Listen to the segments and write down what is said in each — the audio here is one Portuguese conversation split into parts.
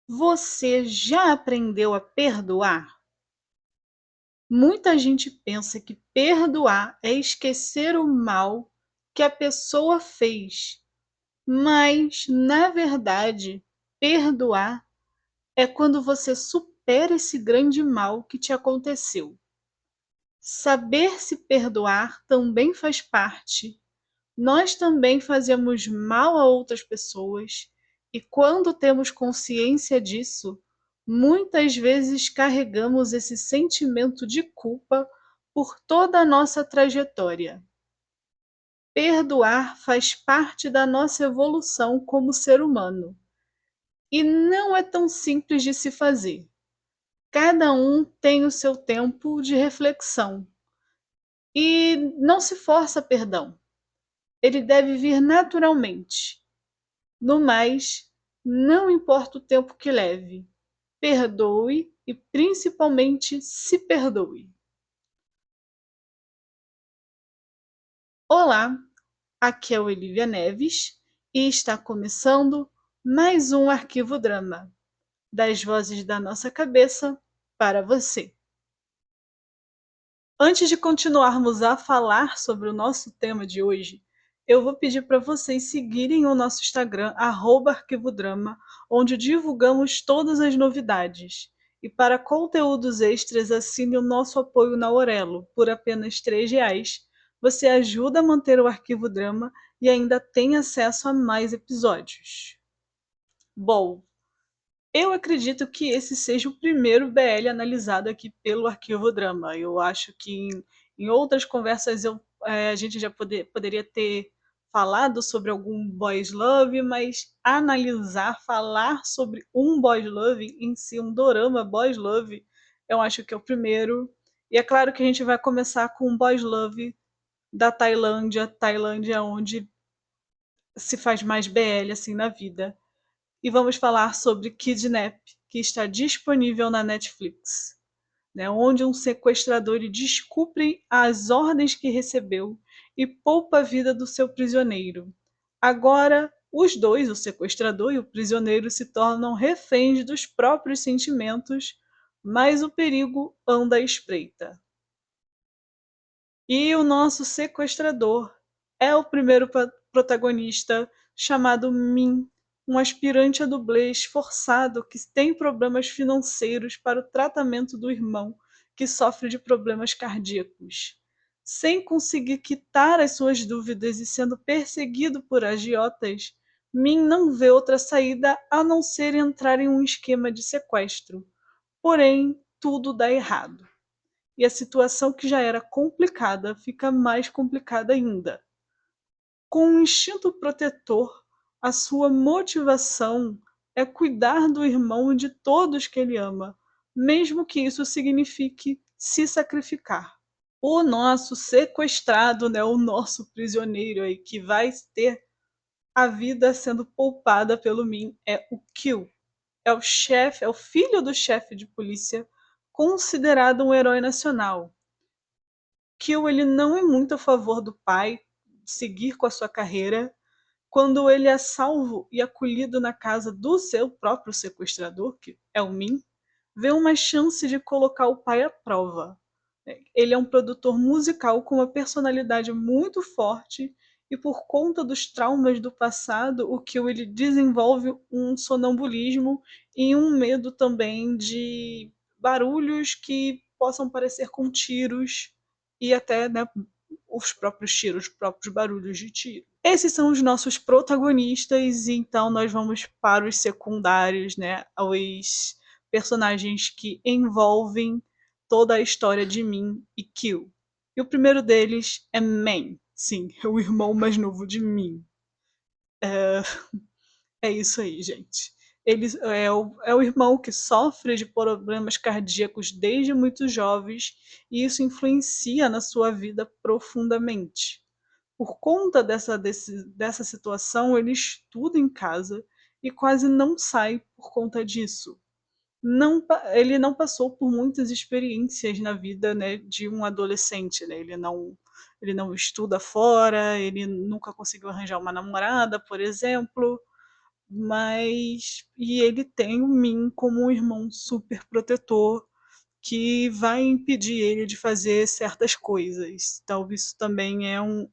Você já aprendeu a perdoar? Muita gente pensa que perdoar é esquecer o mal que a pessoa fez, mas, na verdade, perdoar é quando você supera esse grande mal que te aconteceu. Saber se perdoar também faz parte. Nós também fazemos mal a outras pessoas, e quando temos consciência disso, muitas vezes carregamos esse sentimento de culpa por toda a nossa trajetória. Perdoar faz parte da nossa evolução como ser humano, e não é tão simples de se fazer. Cada um tem o seu tempo de reflexão, e não se força perdão. Ele deve vir naturalmente. No mais, não importa o tempo que leve, perdoe e principalmente se perdoe. Olá, aqui é Olivia Neves e está começando mais um Arquivo Drama, das vozes da nossa cabeça para você. Antes de continuarmos a falar sobre o nosso tema de hoje, eu vou pedir para vocês seguirem o nosso Instagram, @arquivodrama, onde divulgamos todas as novidades. E para conteúdos extras, assine o nosso apoio na Aurelo, por apenas R$ 3. Você ajuda a manter o Arquivo Drama e ainda tem acesso a mais episódios. Bom, eu acredito que esse seja o primeiro BL analisado aqui pelo Arquivo Drama. Eu acho que em outras conversas a gente já poderia ter falado sobre algum boys love, mas analisar, falar sobre um boys love em si, um dorama boys love, eu acho que é o primeiro. E é claro que a gente vai começar com um boys love da Tailândia onde se faz mais BL assim na vida. E vamos falar sobre Kidnap, que está disponível na Netflix, né, onde um sequestrador descubre as ordens que recebeu e poupa a vida do seu prisioneiro. Agora, os dois, o sequestrador e o prisioneiro, se tornam reféns dos próprios sentimentos, mas o perigo anda à espreita. E o nosso sequestrador é o primeiro protagonista, chamado Min, um aspirante a dublê esforçado que tem problemas financeiros para o tratamento do irmão, que sofre de problemas cardíacos. Sem conseguir quitar as suas dúvidas e sendo perseguido por agiotas, Min não vê outra saída a não ser entrar em um esquema de sequestro. Porém, tudo dá errado e a situação que já era complicada fica mais complicada ainda. Com um instinto protetor, a sua motivação é cuidar do irmão e de todos que ele ama, mesmo que isso signifique se sacrificar. O nosso sequestrado, né, o nosso prisioneiro aí, que vai ter a vida sendo poupada pelo Min, é o Kill. É o chefe, é o filho do chefe de polícia, considerado um herói nacional. Kill ele não é muito a favor do pai seguir com a sua carreira. Quando ele é salvo e acolhido na casa do seu próprio sequestrador, que é o Min, vê uma chance de colocar o pai à prova. Ele é um produtor musical com uma personalidade muito forte e por conta dos traumas do passado, o Kill ele desenvolve um sonambulismo e um medo também de barulhos que possam parecer com tiros e até, né, os próprios tiros, os próprios barulhos de tiro. Esses são os nossos protagonistas, e então nós vamos para os secundários, né, os personagens que envolvem toda a história de Min e Kill. E o primeiro deles é Man, sim, é o irmão mais novo de Min. É isso aí, gente. Ele é o irmão que sofre de problemas cardíacos desde muito jovens e isso influencia na sua vida profundamente. Por conta dessa situação, ele estuda em casa e quase não sai por conta disso. Ele não passou por muitas experiências na vida, né, de um adolescente. Né? Ele não estuda fora, ele nunca conseguiu arranjar uma namorada, por exemplo. Mas e ele tem o Min como um irmão super protetor que vai impedir ele de fazer certas coisas. Então isso também é um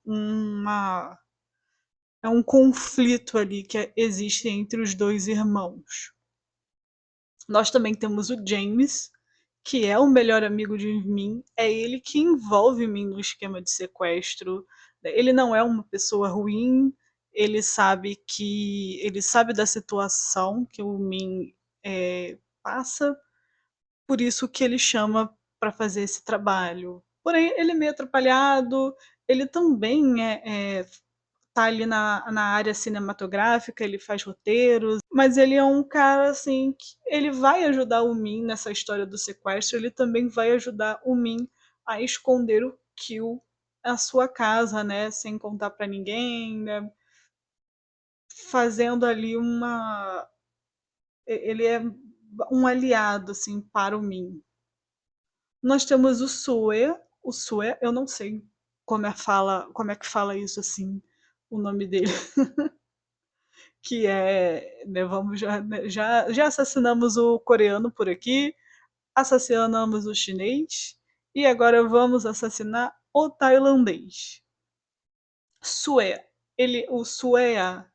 conflito ali que existe entre os dois irmãos. Nós também temos o James, que é o melhor amigo de Min, é ele que envolve Min no esquema de sequestro. Ele não é uma pessoa ruim, ele sabe da situação que o Min passa, por isso que ele chama para fazer esse trabalho. Porém, ele é meio atrapalhado, ele também tá ali na área cinematográfica, ele faz roteiros, mas ele é um cara assim que ele vai ajudar o Min nessa história do sequestro, ele também vai ajudar o Min a esconder o Kill na sua casa, né, sem contar para ninguém, né, fazendo ali ele é um aliado assim para o Min. Nós temos o Sue, eu não sei como é que fala isso assim, o nome dele, que é, né, vamos já assassinamos o coreano por aqui, assassinamos o chinês e agora vamos assassinar o tailandês. Sue, o Suea,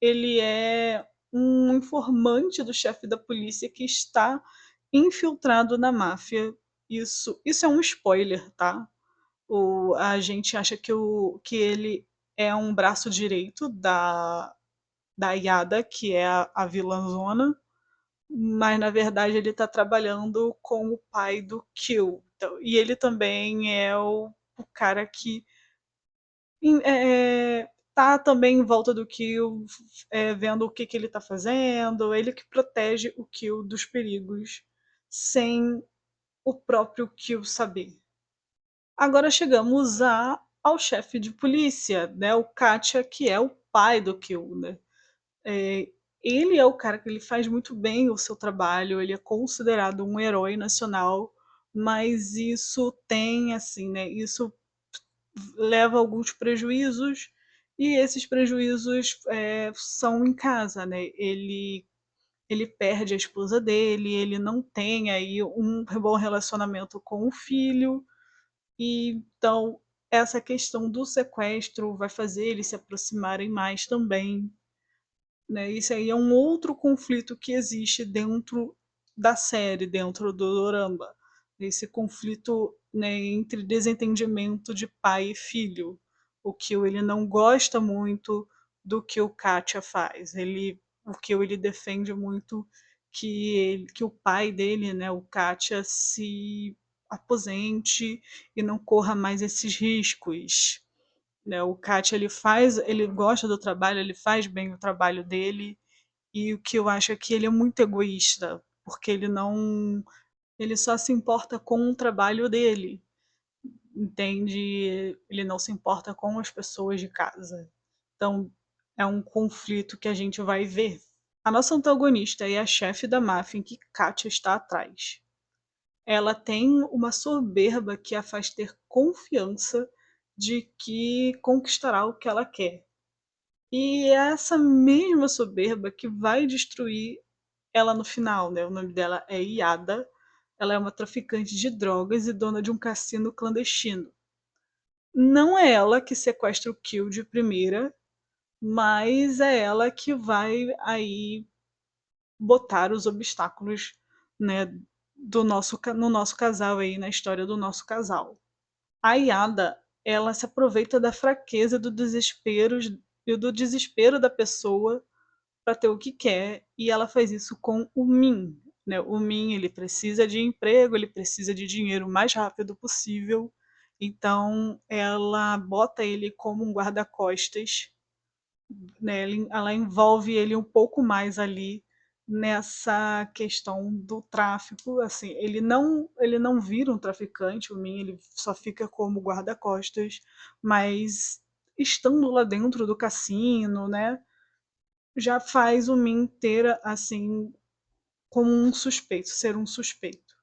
ele é um informante do chefe da polícia que está infiltrado na máfia. Isso é um spoiler, tá? A gente acha que ele é um braço direito da Yada, que é a vilãzona, mas na verdade ele está trabalhando com o pai do Kill. Então, e ele também é o cara que tá também em volta do Kill, vendo o que ele está fazendo, ele que protege o Kill dos perigos, sem o próprio Kill saber. Agora chegamos ao chefe de polícia, né, o Katya, que é o pai do Kill, né? É, ele é o cara que ele faz muito bem o seu trabalho, ele é considerado um herói nacional, mas isso tem assim, né? Isso leva a alguns prejuízos e esses prejuízos são em casa, né? Ele perde a esposa dele, ele não tem aí um bom relacionamento com o filho, e então essa questão do sequestro vai fazer eles se aproximarem mais também, né? Isso aí é um outro conflito que existe dentro da série, dentro do dorama. Esse conflito, né, entre desentendimento de pai e filho. O Kyo ele não gosta muito do que o Katya faz. O Kyo ele defende muito que o pai dele, né, o Katya, se aposente e não corra mais esses riscos, né? O Kat ele gosta do trabalho, ele faz bem o trabalho dele, e o que eu acho é que ele é muito egoísta, porque ele só se importa com o trabalho dele, entende? Ele não se importa com as pessoas de casa. Então, é um conflito que a gente vai ver. A nossa antagonista é a chefe da máfia em que Katia está atrás. Ela tem uma soberba que a faz ter confiança de que conquistará o que ela quer. E é essa mesma soberba que vai destruir ela no final, né? O nome dela é Iada. Ela é uma traficante de drogas e dona de um cassino clandestino. Não é ela que sequestra o Kill de primeira, mas é ela que vai aí botar os obstáculos, né, no nosso casal aí, na história do nosso casal. A Iada, ela se aproveita da fraqueza e do desespero da pessoa para ter o que quer, e ela faz isso com o Min, né? O Min, ele precisa de emprego, ele precisa de dinheiro o mais rápido possível, então ela bota ele como um guarda-costas, né? Ela envolve ele um pouco mais ali nessa questão do tráfico, assim, ele não vira um traficante, o Min, ele só fica como guarda-costas, mas estando lá dentro do cassino, né, já faz o Min ter, assim, como um suspeito, ser um suspeito.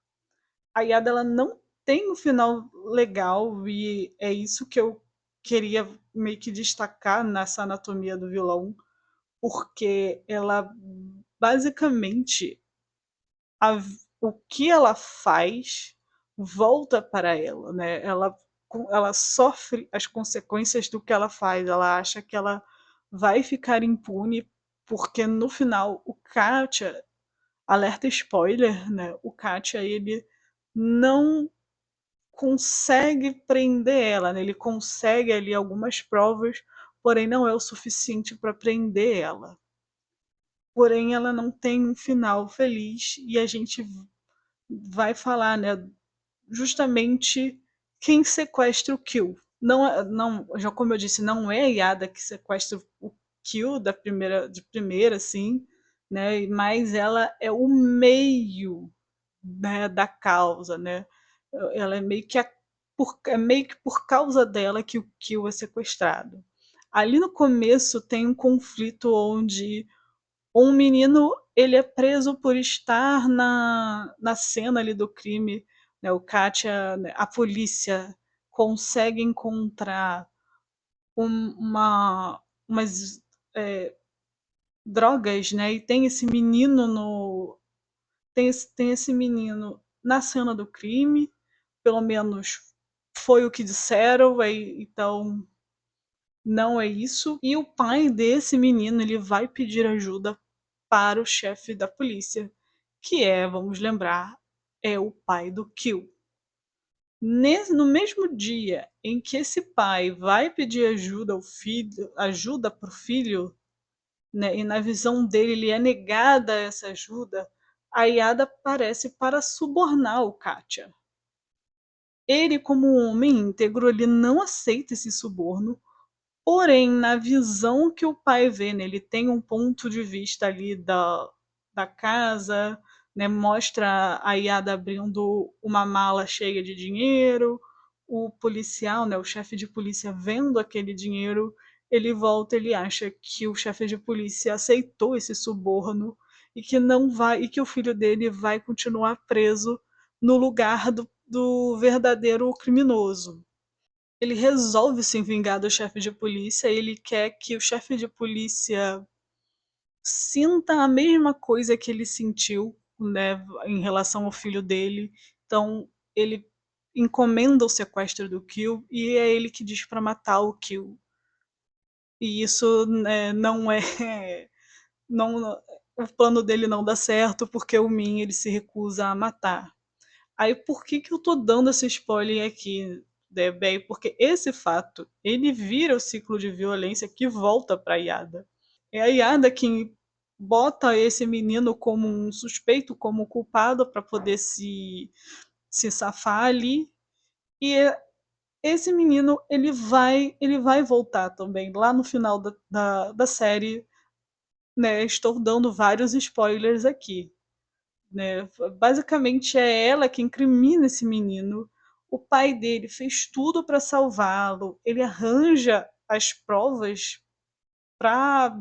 A Yada, ela não tem um final legal, e é isso que eu queria meio que destacar nessa anatomia do vilão, porque ela basicamente a o que ela faz volta para ela, né? Ela sofre as consequências do que ela faz. Ela acha que ela vai ficar impune, porque no final o Katya, alerta spoiler, né? O Katya ele não consegue prender ela, né? Ele consegue ali algumas provas, porém não é o suficiente para prender ela. Porém, ela não tem um final feliz e a gente vai falar, né, justamente quem sequestra o Kill. Não, já como eu disse, não é a Yada que sequestra o Kill de primeira, assim, né? Mas ela é o meio, né, da causa, né? Ela é meio que por causa dela que o Kill é sequestrado. Ali no começo tem um conflito onde um menino ele é preso por estar na cena ali do crime, né? O Katia, né, a polícia consegue encontrar umas é, drogas, né? E tem esse menino no tem esse menino na cena do crime, pelo menos foi o que disseram, então não é isso. E o pai desse menino ele vai pedir ajuda para o chefe da polícia, que é, vamos lembrar, é o pai do Kill. No mesmo dia em que esse pai vai pedir ajuda ao filho, ajuda para o filho, né, e na visão dele ele é negada essa ajuda, a Yada aparece para subornar o Katya. Ele, como um homem íntegro, ele não aceita esse suborno. Porém, na visão que o pai vê, né, ele tem um ponto de vista ali da casa, né, mostra a Yada abrindo uma mala cheia de dinheiro, o policial, né, o chefe de polícia vendo aquele dinheiro, ele volta, ele acha que o chefe de polícia aceitou esse suborno e que não vai e que o filho dele vai continuar preso no lugar do verdadeiro criminoso. Ele resolve se vingar do chefe de polícia, ele quer que o chefe de polícia sinta a mesma coisa que ele sentiu, né, em relação ao filho dele. Então, ele encomenda o sequestro do Kill e é ele que diz para matar o Kill. E isso, né, não é não o plano dele não dá certo porque o Min ele se recusa a matar. Aí por que que eu tô dando esse spoiler aqui, Debey? Porque esse fato, ele vira o ciclo de violência que volta pra Yada. É a Yada quem bota esse menino como um suspeito, como culpado para poder se safar ali. E esse menino, ele vai voltar também. Lá no final da série, né? Estou dando vários spoilers aqui, né? Basicamente é ela que incrimina esse menino. O pai dele fez tudo para salvá-lo. Ele arranja as provas para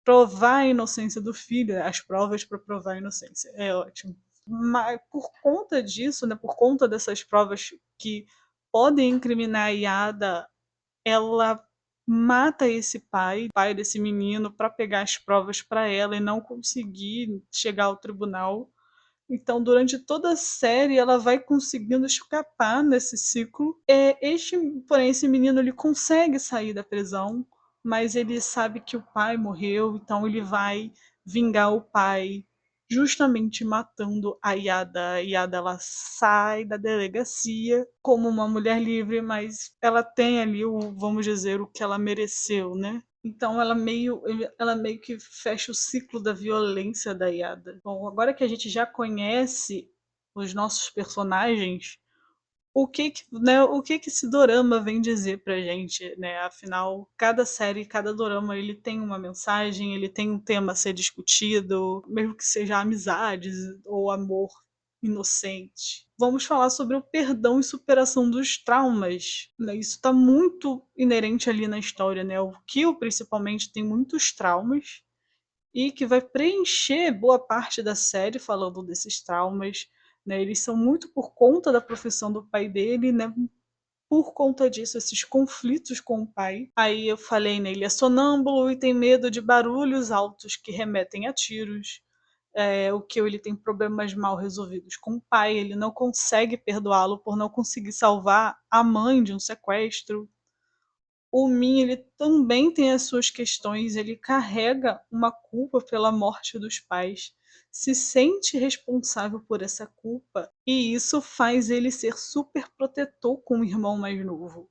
provar a inocência do filho, as provas para provar a inocência. É ótimo. Mas por conta disso, né, por conta dessas provas que podem incriminar a Yada, ela mata esse pai desse menino para pegar as provas para ela e não conseguir chegar ao tribunal. Então, durante toda a série, ela vai conseguindo escapar nesse ciclo. Porém, esse menino ele consegue sair da prisão, mas ele sabe que o pai morreu, então ele vai vingar o pai, justamente matando a Yada. A Yada ela sai da delegacia como uma mulher livre, mas ela tem ali vamos dizer, o que ela mereceu, né? Então ela meio que fecha o ciclo da violência da Yada. Bom, agora que a gente já conhece os nossos personagens, o que que esse dorama vem dizer pra gente, né? Afinal, cada série, cada dorama, ele tem uma mensagem, ele tem um tema a ser discutido, mesmo que seja amizades ou amor inocente. Vamos falar sobre o perdão e superação dos traumas, né? Isso está muito inerente ali na história, né? O Kill, principalmente, tem muitos traumas e que vai preencher boa parte da série falando desses traumas, né? Eles são muito por conta da profissão do pai dele, né? por conta disso, esses conflitos com o pai. Aí eu falei, né, ele é sonâmbulo e tem medo de barulhos altos que remetem a tiros. O que ele tem problemas mal resolvidos com o pai, ele não consegue perdoá-lo por não conseguir salvar a mãe de um sequestro. O Min, ele também tem as suas questões, ele carrega uma culpa pela morte dos pais, se sente responsável por essa culpa, e isso faz ele ser super protetor com o irmão mais novo.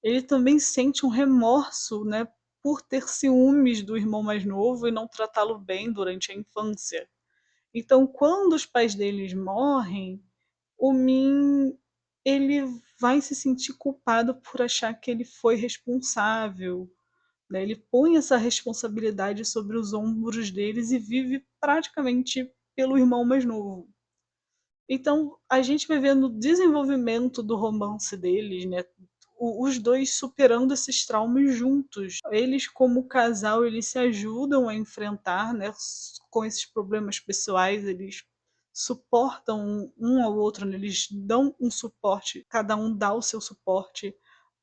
Ele também sente um remorso, né, por ter ciúmes do irmão mais novo e não tratá-lo bem durante a infância. Então, quando os pais deles morrem, o Min, ele vai se sentir culpado por achar que ele foi responsável, né? Ele põe essa responsabilidade sobre os ombros deles e vive praticamente pelo irmão mais novo. Então, a gente vai vendo o desenvolvimento do romance deles, né? Os dois superando esses traumas juntos. Eles, como casal, eles se ajudam a enfrentar, né? Com esses problemas pessoais, eles suportam um ao outro, né? Eles dão um suporte, cada um dá o seu suporte.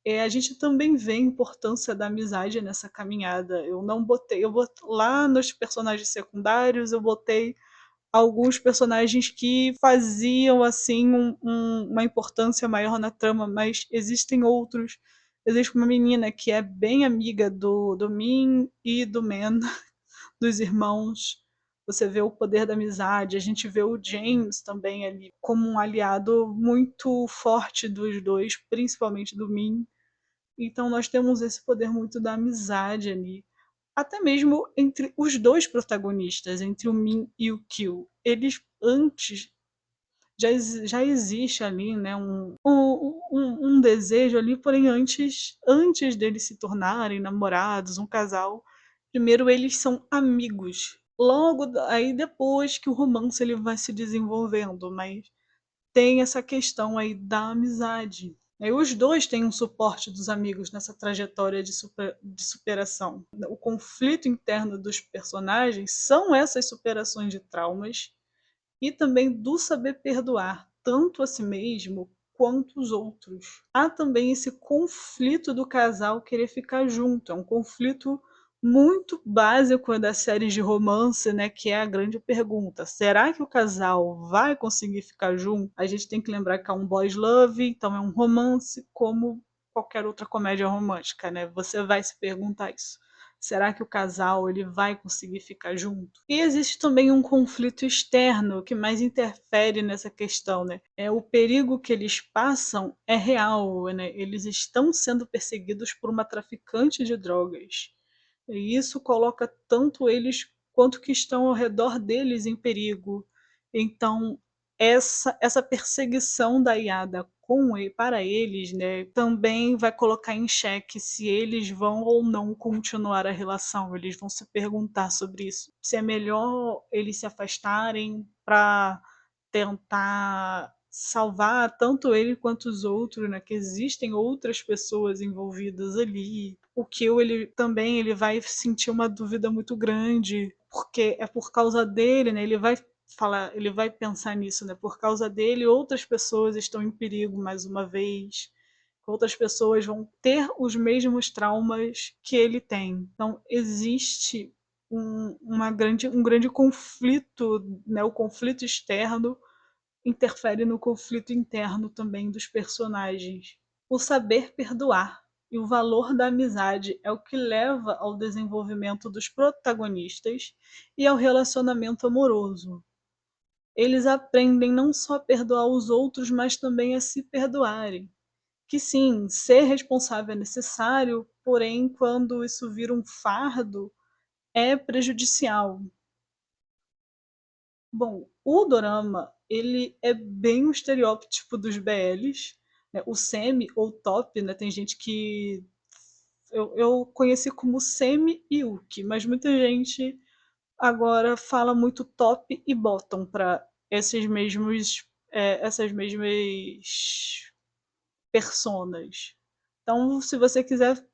A gente também vê a importância da amizade nessa caminhada. Eu não botei, lá nos personagens secundários, eu botei alguns personagens que faziam assim uma importância maior na trama, mas existem outros. Existe uma menina que é bem amiga do Min e do Man, dos irmãos. Você vê o poder da amizade, a gente vê o James também ali como um aliado muito forte dos dois, principalmente do Min. Então nós temos esse poder muito da amizade ali. Até mesmo entre os dois protagonistas, entre o Min e o Kyo. Eles antes já existe ali, né, um desejo ali, porém antes deles se tornarem namorados, um casal, primeiro eles são amigos. Logo aí depois que o romance ele vai se desenvolvendo, mas tem essa questão aí da amizade. Os dois têm um suporte dos amigos nessa trajetória de superação. O conflito interno dos personagens são essas superações de traumas e também do saber perdoar, tanto a si mesmo quanto os outros. Há também esse conflito do casal querer ficar junto, é um conflito muito básico das séries de romance, né, que é a grande pergunta. Será que o casal vai conseguir ficar junto? A gente tem que lembrar que é um boys love, então é um romance como qualquer outra comédia romântica, né? Você vai se perguntar isso. Será que o casal ele vai conseguir ficar junto? E existe também um conflito externo que mais interfere nessa questão, né? O perigo que eles passam é real, né? Eles estão sendo perseguidos por uma traficante de drogas. E isso coloca tanto eles quanto que estão ao redor deles em perigo. Então, essa perseguição da Iada para eles, né, também vai colocar em xeque se eles vão ou não continuar a relação. Eles vão se perguntar sobre isso. Se é melhor eles se afastarem para tentar salvar tanto ele quanto os outros, né? Que existem outras pessoas envolvidas ali. O Kyo, ele também ele vai sentir uma dúvida muito grande, porque é por causa dele, né? Ele vai pensar nisso, né? Por causa dele, outras pessoas estão em perigo mais uma vez. Outras pessoas vão ter os mesmos traumas que ele tem. Então, existe um grande conflito, né? O conflito externo interfere no conflito interno também dos personagens. O saber perdoar e o valor da amizade é o que leva ao desenvolvimento dos protagonistas e ao relacionamento amoroso. Eles aprendem não só a perdoar os outros, mas também a se perdoarem. Que sim, ser responsável é necessário, porém, quando isso vira um fardo, é prejudicial. Bom, o dorama, ele é bem o estereótipo dos BLs, né? O semi ou top, né? Tem gente que eu conheci como semi e uki, mas muita gente agora fala muito top e bottom para essas mesmas personas. Então, se você quiser,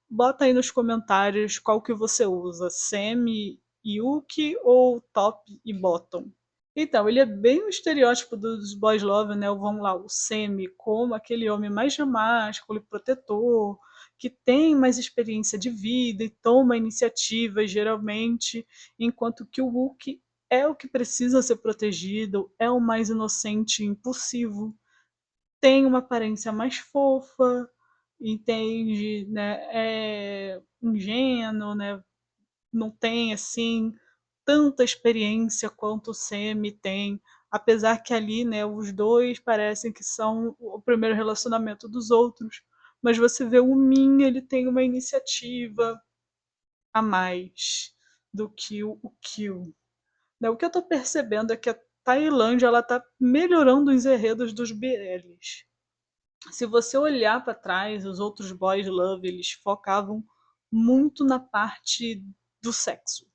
bota aí nos comentários qual que você usa, semi e uki ou top e bottom. Então, ele é bem o estereótipo dos boys love, né, vamos lá, o Semi como aquele homem mais másculo e protetor, que tem mais experiência de vida e toma iniciativas geralmente, enquanto que o Wookie é o que precisa ser protegido, é o mais inocente e impulsivo, tem uma aparência mais fofa, entende, né, é ingênuo, né, não tem assim tanta experiência quanto o Semi tem, apesar que ali, né, os dois parecem que são o primeiro relacionamento dos outros, mas você vê o Min, ele tem uma iniciativa a mais do que o Kill. Né? O que eu tô percebendo é que a Tailândia ela tá melhorando os enredos dos BLs. Se você olhar para trás, os outros boys love eles focavam muito na parte do sexo,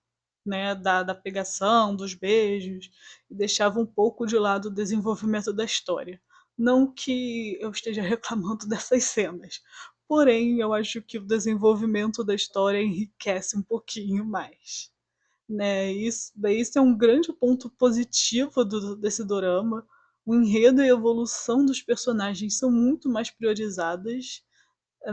né, da pegação, dos beijos, e deixava um pouco de lado o desenvolvimento da história. Não que eu esteja reclamando dessas cenas, porém eu acho que o desenvolvimento da história enriquece um pouquinho mais. Né? Isso é um grande ponto positivo desse dorama. O enredo e a evolução dos personagens são muito mais priorizadas,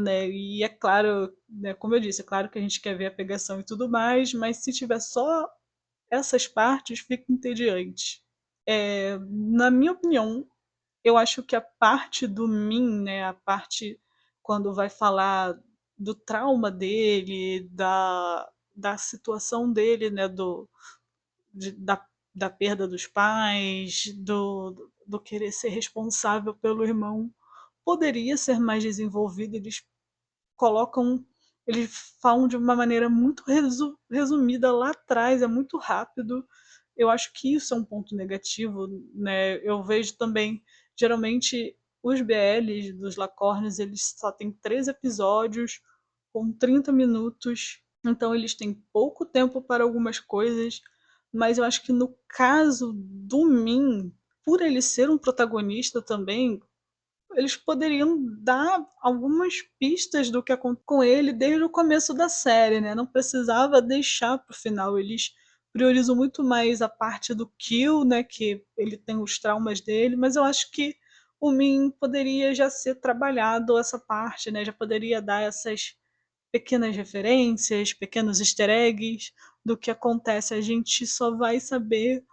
né? E é claro, né, como eu disse, é claro que a gente quer ver a pegação e tudo mais, mas se tiver só essas partes, fica entediante. Na minha opinião, eu acho que a parte do Min, né, a parte quando vai falar do trauma dele, da situação dele, né, da perda dos pais, do querer ser responsável pelo irmão, poderia ser mais desenvolvido. Colocam, eles falam de uma maneira muito resumida lá atrás, é muito rápido. Eu acho que isso é um ponto negativo, né? Eu vejo também, geralmente, os BLs dos Lacornes, eles só têm 3 episódios com 30 minutos, então eles têm pouco tempo para algumas coisas, mas eu acho que no caso do Min, por ele ser um protagonista também, eles poderiam dar algumas pistas do que aconteceu com ele desde o começo da série, né? Não precisava deixar para o final. Eles priorizam muito mais a parte do Kill, né? Que ele tem os traumas dele, mas eu acho que o Min poderia já ser trabalhado essa parte, né? Já poderia dar essas pequenas referências, pequenos easter eggs do que acontece. A gente só vai saber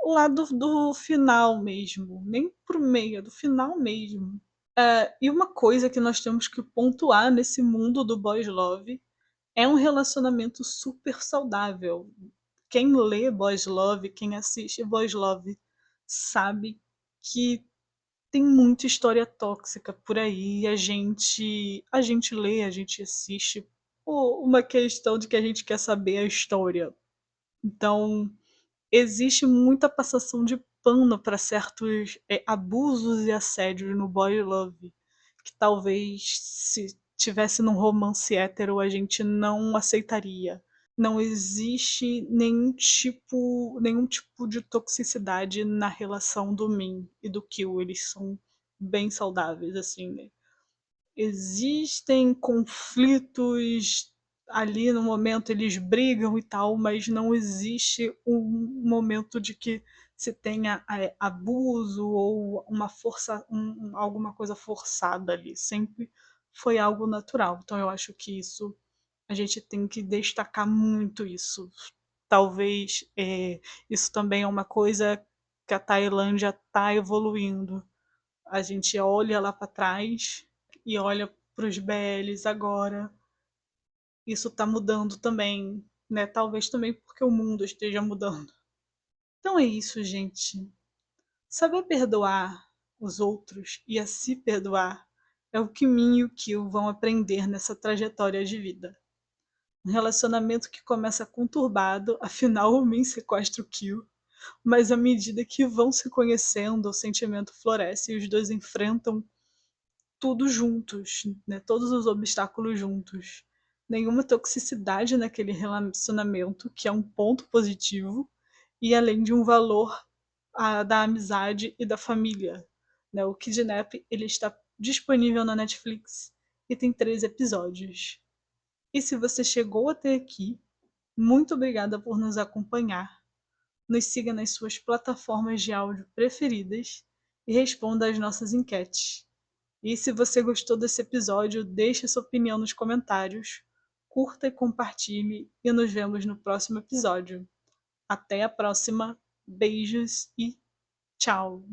lá do final mesmo, nem pro meio, é do final mesmo. E uma coisa que nós temos que pontuar nesse mundo do boys love é um relacionamento super saudável. Quem lê boys love, quem assiste boys love, sabe que tem muita história tóxica por aí. A gente lê, a gente assiste por uma questão de que a gente quer saber a história. Então, existe muita passação de pano para certos abusos e assédios no boy love, que talvez se tivesse num romance hétero a gente não aceitaria. Não existe nenhum tipo de toxicidade na relação do Min e do Kill. Eles são bem saudáveis, assim, né? Existem conflitos ali no momento, eles brigam e tal, mas não existe um momento de que se tenha abuso ou uma força, alguma coisa forçada ali. Sempre foi algo natural. Então eu acho que isso a gente tem que destacar muito isso. Talvez isso também é uma coisa que a Tailândia está evoluindo. A gente olha lá para trás e olha para os BLs agora. Isso está mudando também, né? Talvez também porque o mundo esteja mudando. Então é isso, gente. Saber perdoar os outros e a se perdoar é o que Min e o Kill vão aprender nessa trajetória de vida. Um relacionamento que começa conturbado, afinal o Min sequestra o Kill, mas à medida que vão se conhecendo, o sentimento floresce e os dois enfrentam tudo juntos, né? Todos os obstáculos juntos. Nenhuma toxicidade naquele relacionamento, que é um ponto positivo, e além de um valor da amizade e da família. Né? O Kidnap ele está disponível na Netflix e tem 3 episódios. E se você chegou até aqui, muito obrigada por nos acompanhar. nos siga nas suas plataformas de áudio preferidas e responda às nossas enquetes. E se você gostou desse episódio, deixe sua opinião nos comentários, curta e compartilhe, e nos vemos no próximo episódio. Até a próxima, beijos e tchau!